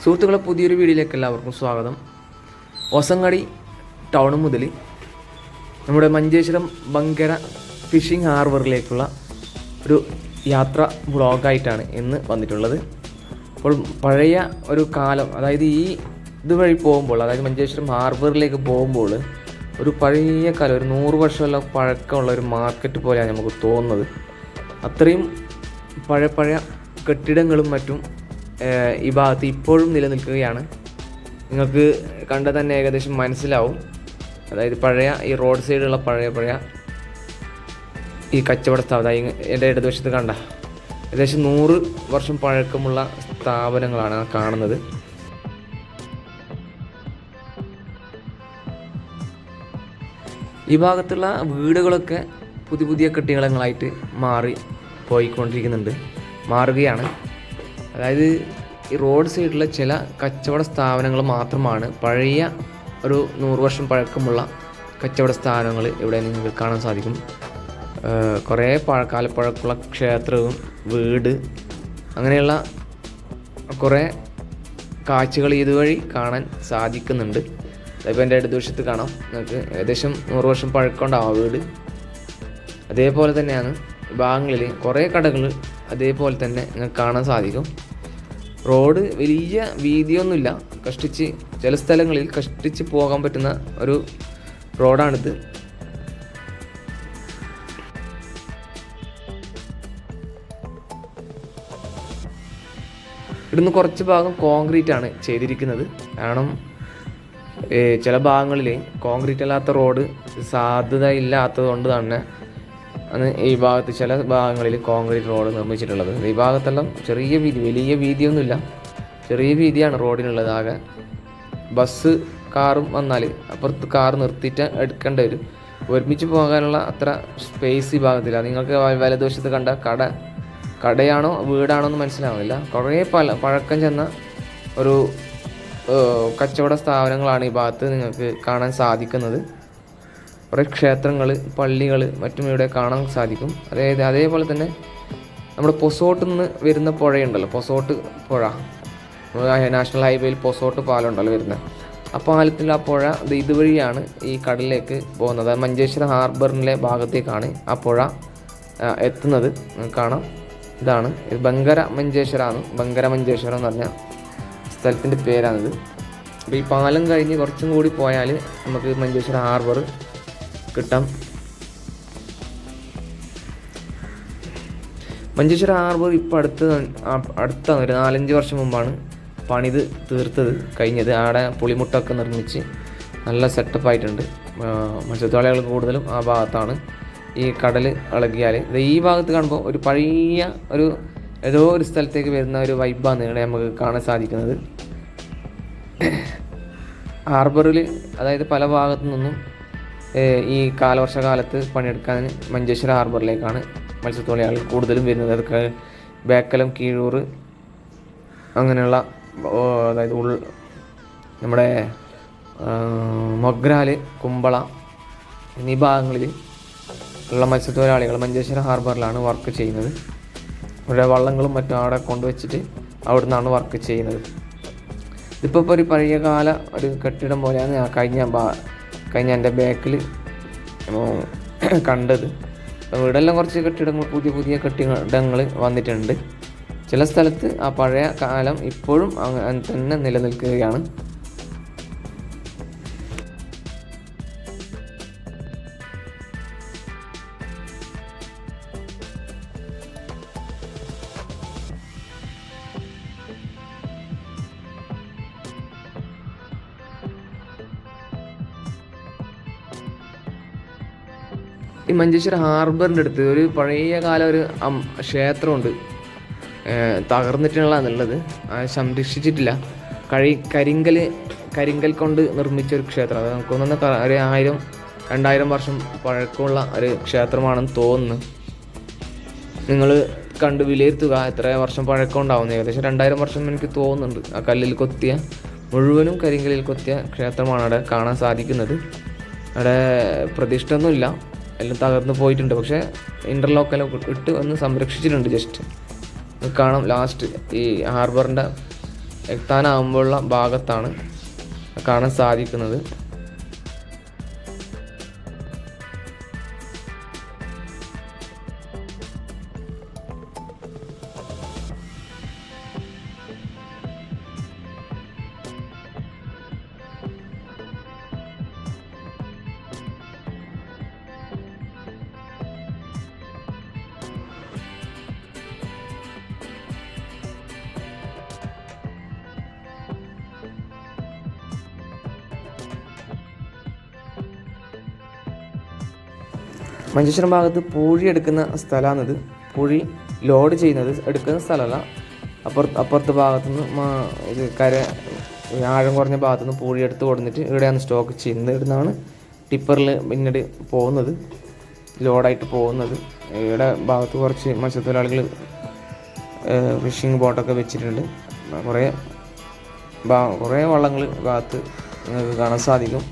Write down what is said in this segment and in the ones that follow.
സുഹൃത്തുക്കളെ, പുതിയൊരു വീഡിയോയിലേക്ക് എല്ലാവർക്കും സ്വാഗതം. ഒസങ്ങടി ടൗൺ മുതൽ നമ്മുടെ മഞ്ചേശ്വരം ബങ്കര ഫിഷിംഗ് ഹാർബറിലേക്കുള്ള ഒരു യാത്ര വ്ളോഗായിട്ടാണ് ഇന്ന് വന്നിട്ടുള്ളത്. അപ്പോൾ പഴയ ഒരു കാലം, അതായത് ഇതുവഴി പോകുമ്പോൾ, അതായത് മഞ്ചേശ്വരം ഹാർബറിലേക്ക് പോകുമ്പോൾ ഒരു പഴയ കാലം, ഒരു 100 വർഷമുള്ള പഴക്കമുള്ള ഒരു മാർക്കറ്റ് പോലെയാണ് നമുക്ക് തോന്നുന്നത്. അത്രയും പഴയ കെട്ടിടങ്ങളും മറ്റും ഈ ഭാഗത്ത് ഇപ്പോഴും നിലനിൽക്കുകയാണ്. നിങ്ങൾക്ക് കണ്ടാൽ തന്നെ ഏകദേശം മനസ്സിലാവും. അതായത് പഴയ ഈ റോഡ് സൈഡിലുള്ള പഴയ ഈ കച്ചവട സ്ഥാപനം എൻ്റെ ഇടതുവശത്ത് കണ്ട ഏകദേശം 100 വർഷം പഴക്കമുള്ള സ്ഥാപനങ്ങളാണ് കാണുന്നത്. ഈ ഭാഗത്തുള്ള വീടുകളൊക്കെ പുതിയ കെട്ടിടങ്ങളായിട്ട് മാറുകയാണ്. അതായത് ഈ റോഡ് സൈഡിലുള്ള ചില കച്ചവട സ്ഥാപനങ്ങൾ മാത്രമാണ് പഴയ ഒരു 100 വർഷം പഴക്കമുള്ള കച്ചവട സ്ഥാപനങ്ങൾ ഇവിടെ നിങ്ങൾക്ക് കാണാൻ സാധിക്കും. കുറേ കാലപ്പഴക്കമുള്ള ക്ഷേത്രവും വീട്, അങ്ങനെയുള്ള കുറേ കാഴ്ചകൾ ഇതുവഴി കാണാൻ സാധിക്കുന്നുണ്ട്. അതിപ്പോൾ എൻ്റെ ഇടതുവശത്ത് കാണാം, നിങ്ങൾക്ക് ഏകദേശം 100 വർഷം പഴക്കമുണ്ടാവും വീട്. അതേപോലെ തന്നെയാണ് ഭാഗങ്ങളിൽ കുറേ കടകൾ അതേപോലെ തന്നെ നിങ്ങൾക്ക് കാണാൻ സാധിക്കും. റോഡ് വലിയ വീതിയൊന്നുമില്ല, ചില സ്ഥലങ്ങളിൽ കഷ്ടിച്ച് പോകാൻ പറ്റുന്ന ഒരു റോഡാണിത്. ഇവിടുന്ന് കുറച്ച് ഭാഗം കോൺക്രീറ്റ് ആണ് ചെയ്തിരിക്കുന്നത്. കാരണം ചില ഭാഗങ്ങളിൽ കോൺക്രീറ്റ് അല്ലാത്ത റോഡ് സാധ്യത ഇല്ലാത്തത് കൊണ്ട് തന്നെ ഈ ഭാഗത്ത് ചില ഭാഗങ്ങളിൽ കോൺക്രീറ്റ് റോഡ് നിർമ്മിച്ചിട്ടുള്ളത്. ഈ ഭാഗത്തെല്ലാം ചെറിയ വീതി, വലിയ വീതിയൊന്നുമില്ല, ചെറിയ വീതിയാണ് റോഡിനുള്ളത്. ആകെ ബസ് കാറും വന്നാൽ അപ്പുറത്ത് കാർ നിർത്തിയിട്ട് എടുക്കേണ്ടി വരും. ഒരുമിച്ച് പോകാനുള്ള അത്ര സ്പേസ് ഈ ഭാഗത്തില്ല. നിങ്ങൾക്ക് വലതുവശത്ത് കണ്ട കടയാണോ വീടാണോ എന്ന് മനസ്സിലാവുന്നില്ല. കുറേ പഴക്കം ചെന്ന ഒരു കച്ചവട സ്ഥാപനങ്ങളാണ് ഈ ഭാഗത്ത് നിങ്ങൾക്ക് കാണാൻ സാധിക്കുന്നത്. കുറേ ക്ഷേത്രങ്ങൾ, പള്ളികൾ മറ്റും ഇവിടെ കാണാൻ സാധിക്കും. അതേപോലെ തന്നെ നമ്മുടെ പൊസോട്ടിൽ നിന്ന് വരുന്ന പുഴയുണ്ടല്ലോ, പൊസോട്ട് പുഴ, നാഷണൽ ഹൈവേയിൽ പൊസോട്ട് പാലം ഉണ്ടല്ലോ വരുന്നത്. ആ പാലത്തിൽ ആ പുഴ ഇതുവഴിയാണ് ഈ കടലിലേക്ക് പോകുന്നത്. മഞ്ചേശ്വരം ഹാർബറിലെ ഭാഗത്തേക്കാണ് ആ പുഴ എത്തുന്നത്. കാണാം, ഇതാണ് ബങ്കര മഞ്ചേശ്വരമാണ്. ബങ്കര മഞ്ചേശ്വരം എന്ന് പറഞ്ഞ സ്ഥലത്തിൻ്റെ പേരാണിത്. അപ്പോൾ ഈ പാലം കഴിഞ്ഞ് കുറച്ചും കൂടി പോയാൽ നമുക്ക് മഞ്ചേശ്വരം ഹാർബർ കിട്ടാം. മഞ്ചേശ്വരം ഹാർബർ ഇപ്പോൾ അടുത്താണ്, ഒരു 4-5 വർഷം മുമ്പാണ് പണിത് കഴിഞ്ഞത്. അവിടെ പുളിമുട്ടൊക്കെ നിർമ്മിച്ച് നല്ല സെറ്റപ്പായിട്ടുണ്ട്. മത്സ്യത്തൊഴിലാളികൾ കൂടുതലും ആ ഭാഗത്താണ്. ഈ കടൽ ഇളകിയാൽ ഈ ഭാഗത്ത് കാണുമ്പോൾ ഒരു പഴയ ഏതോ ഒരു സ്ഥലത്തേക്ക് വരുന്ന ഒരു വൈബാണ് ഇവിടെ നമുക്ക് കാണാൻ സാധിക്കുന്നത്. ഹാർബറിൽ അതായത് പല ഭാഗത്തു നിന്നും ഈ കാലവർഷകാലത്ത് പണിയെടുക്കാൻ മഞ്ചേശ്വരം ഹാർബറിലേക്കാണ് മത്സ്യത്തൊഴിലാളികൾ കൂടുതലും വരുന്നത്. അതൊക്കെ ബേക്കലം, കീഴൂർ, അങ്ങനെയുള്ള അതായത് നമ്മുടെ മൊഗ്രാല്, കുമ്പള എന്നീ ഭാഗങ്ങളിൽ ഉള്ള മത്സ്യത്തൊഴിലാളികൾ മഞ്ചേശ്വരം ഹാർബറിലാണ് വർക്ക് ചെയ്യുന്നത്. ഇവിടെ വള്ളങ്ങളും മറ്റും അവിടെ കൊണ്ടുവച്ചിട്ട് അവിടെ നിന്നാണ് വർക്ക് ചെയ്യുന്നത്. ഇതിപ്പോൾ ഒരു പഴയകാല ഒരു കെട്ടിടം പോലെയാണ് ഞാൻ കഴിഞ്ഞ എൻ്റെ ബാക്കിൽ കണ്ടത്. ഇവിടെല്ലാം കുറച്ച് കെട്ടിടങ്ങൾ, പുതിയ കെട്ടിടങ്ങൾ വന്നിട്ടുണ്ട്. ചില സ്ഥലത്ത് ആ പഴയ കാലം ഇപ്പോഴും തന്നെ നിലനിൽക്കുകയാണ്. ഈ മഞ്ചേശ്വരം ഹാർബറിൻ്റെ അടുത്ത് ഒരു പഴയ കാലം ഒരു ക്ഷേത്രമുണ്ട്. തകർന്നിട്ടുള്ളതെന്നുള്ളത്, സംരക്ഷിച്ചിട്ടില്ല. കരിങ്കൽ കൊണ്ട് നിർമ്മിച്ച ഒരു ക്ഷേത്രം. അത് നമുക്കൊന്ന് ഒരു 1000-2000 വർഷം പഴക്കമുള്ള ഒരു ക്ഷേത്രമാണെന്ന് തോന്നുന്നു. നിങ്ങൾ കണ്ട് വിലയിരുത്തുക എത്ര വർഷം പഴക്കം ഉണ്ടാവുന്നത്. ഏകദേശം 2000 വർഷം എനിക്ക് തോന്നുന്നുണ്ട്. ആ കല്ലിൽ കൊത്തിയ, മുഴുവനും കരിങ്കല്ലിൽ കൊത്തിയ ക്ഷേത്രമാണ് അവിടെ കാണാൻ സാധിക്കുന്നത്. അവിടെ പ്രതിഷ്ഠയൊന്നുമില്ല, എല്ലാം തകർന്ന് പോയിട്ടുണ്ട്. പക്ഷേ ഇൻ്റർലോക്കെല്ലാം ഇട്ട് ഒന്ന് സംരക്ഷിച്ചിട്ടുണ്ട്. ജസ്റ്റ് കാണാം ലാസ്റ്റ് ഈ ഹാർബറിൻ്റെ എത്താനാകുമ്പോഴുള്ള ഭാഗത്താണ് കാണാൻ സാധിക്കുന്നത്. മഞ്ചേശ്വരം ഭാഗത്ത് പൂഴി എടുക്കുന്ന സ്ഥലമാണിത്. പൂഴി ലോഡ് ചെയ്യുന്നത് എടുക്കുന്ന സ്ഥലമല്ല. അപ്പുറത്തെ ഭാഗത്തുനിന്ന് ഇത് ആഴം കുറഞ്ഞ ഭാഗത്തുനിന്ന് പൂഴി എടുത്ത് കൊടുത്തിട്ട് ഇവിടെയാണ് സ്റ്റോക്ക് ചെയ്യുന്നത്. ഇവിടുന്നാണ് ടിപ്പറിൽ പിന്നീട് പോകുന്നത്, ലോഡായിട്ട് പോകുന്നത്. ഇവിടെ ഭാഗത്ത് കുറച്ച് മത്സ്യത്തൊഴിലാളികൾ ഫിഷിംഗ് ബോട്ടൊക്കെ വെച്ചിട്ടുണ്ട്. കുറേ വള്ളങ്ങൾ ഭാഗത്ത് നിങ്ങൾക്ക് കാണാൻ സാധിക്കും.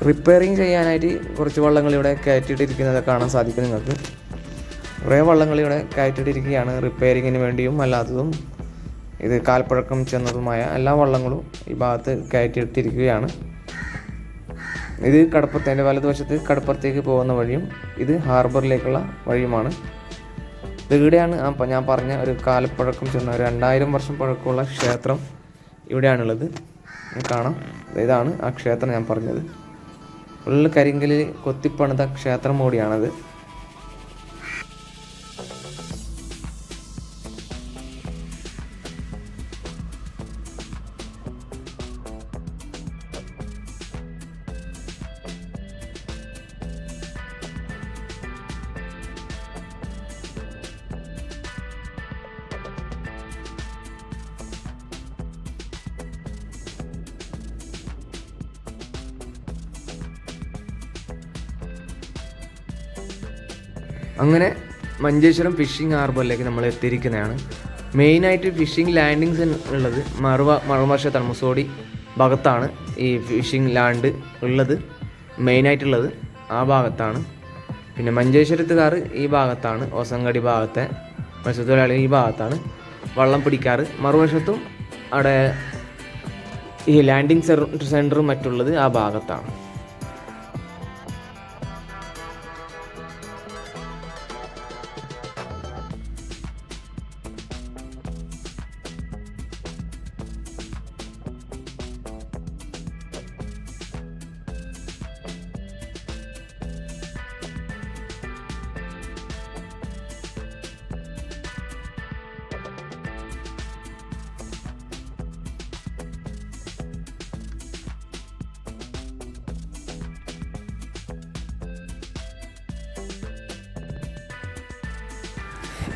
റിപ്പയറിങ് ചെയ്യാനായിട്ട് കുറച്ച് വള്ളങ്ങൾ ഇവിടെ കയറ്റിയിട്ടിരിക്കുന്നത് കാണാൻ സാധിക്കും നിങ്ങൾക്ക്. കുറേ വള്ളങ്ങൾ ഇവിടെ കയറ്റിയിട്ടിരിക്കുകയാണ് റിപ്പയറിങ്ങിന് വേണ്ടിയും അല്ലാത്തതും ഇത് കാൽപ്പഴക്കം ചെന്നതുമായ എല്ലാ വള്ളങ്ങളും ഈ ഭാഗത്ത് കയറ്റിയിട്ടിരിക്കുകയാണ്. ഇത് കടപ്പുറത്തിൻ്റെ വലതുവശത്ത് കടപ്പുറത്തേക്ക് പോകുന്ന വഴിയും ഇത് ഹാർബറിലേക്കുള്ള വഴിയുമാണ്. ഇവിടെയാണ് ഞാൻ പറഞ്ഞ ഒരു കാലപ്പഴക്കം ചെന്ന 2000 വർഷം പഴക്കമുള്ള ക്ഷേത്രം ഇവിടെയാണുള്ളത്. കാണാം, ഇതാണ് ആ ക്ഷേത്രം ഞാൻ പറഞ്ഞത്. ഫുള്ള് കരിങ്കല്ലിൽ കൊത്തിപ്പണിത ക്ഷേത്രം കൂടിയാണത്. അങ്ങനെ മഞ്ചേശ്വരം ഫിഷിംഗ് ഹാർബറിലേക്ക് നമ്മൾ എത്തിയിരിക്കുന്നതാണ്. മെയിനായിട്ട് ഫിഷിംഗ് ലാൻഡിങ്സ് ഉള്ളത് മറുവശത്താണ്, മുസോടി ഭാഗത്താണ് ഈ ഫിഷിംഗ് ലാൻഡ് ഉള്ളത്, മെയിനായിട്ടുള്ളത് ആ ഭാഗത്താണ്. പിന്നെ മഞ്ചേശ്വരത്തുകാർ ഈ ഭാഗത്താണ്, ഓസങ്കടി ഭാഗത്തെ മത്സ്യത്തൊഴിലാളികൾ ഈ ഭാഗത്താണ് വള്ളം പിടിക്കാറ്. മറുവശത്തും അവിടെ ഈ ലാൻഡിങ് സെൻറ്ററും മറ്റുള്ളത് ആ ഭാഗത്താണ്.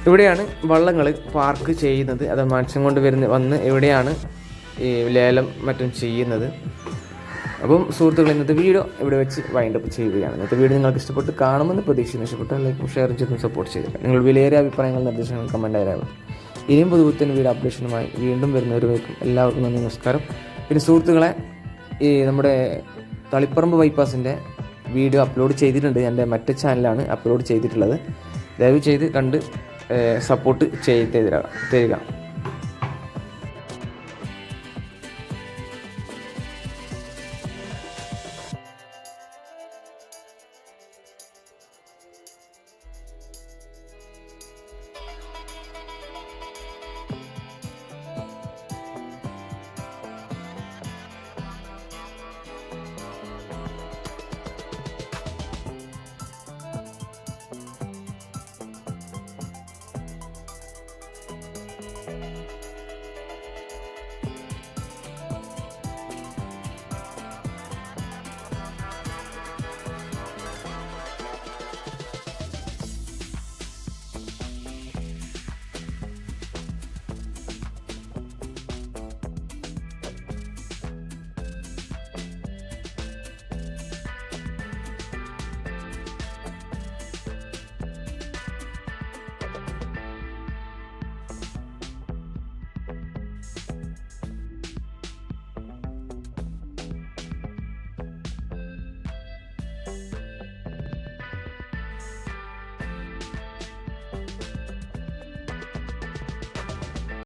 ഇവിടെയാണ് വള്ളങ്ങൾ പാർക്ക് ചെയ്യുന്നത്. അത് മത്സ്യം കൊണ്ട് വന്ന് ഇവിടെയാണ് ഈ ലേലം മറ്റും ചെയ്യുന്നത്. അപ്പം സുഹൃത്തുക്കൾ, ഇന്നത്തെ വീഡിയോ ഇവിടെ വെച്ച് വൈൻഡപ്പ് ചെയ്യുകയാണ്. ഇന്നത്തെ വീഡിയോ നിങ്ങൾക്ക് ഇഷ്ടപ്പെട്ട് കാണുമെന്ന് പ്രതീക്ഷിക്കുന്നു. ഇഷ്ടപ്പെട്ടാൽ ലൈക്കും ഷെയറും ചെയ്തും സപ്പോർട്ട് ചെയ്തില്ല. നിങ്ങൾ വിലയേറിയ അഭിപ്രായങ്ങൾ നിർദ്ദേശങ്ങൾ കമൻറ്റായിരുന്നു. ഇനിയും പുതുപുത്തൻ വീഡിയോ അപ്ഡേഷനുമായി വീണ്ടും വരുന്നവരുമായിരിക്കും. എല്ലാവർക്കും നന്ദി, നമസ്കാരം. പിന്നെ സുഹൃത്തുക്കളെ, ഈ നമ്മുടെ തളിപ്പറമ്പ് ബൈപ്പാസിൻ്റെ വീഡിയോ അപ്ലോഡ് ചെയ്തിട്ടുണ്ട്. എൻ്റെ മറ്റേ ചാനലാണ് അപ്ലോഡ് ചെയ്തിട്ടുള്ളത്. ദയവ് ചെയ്ത് കണ്ട് സപ്പോർട്ട് ചെയ്ത് തരിക.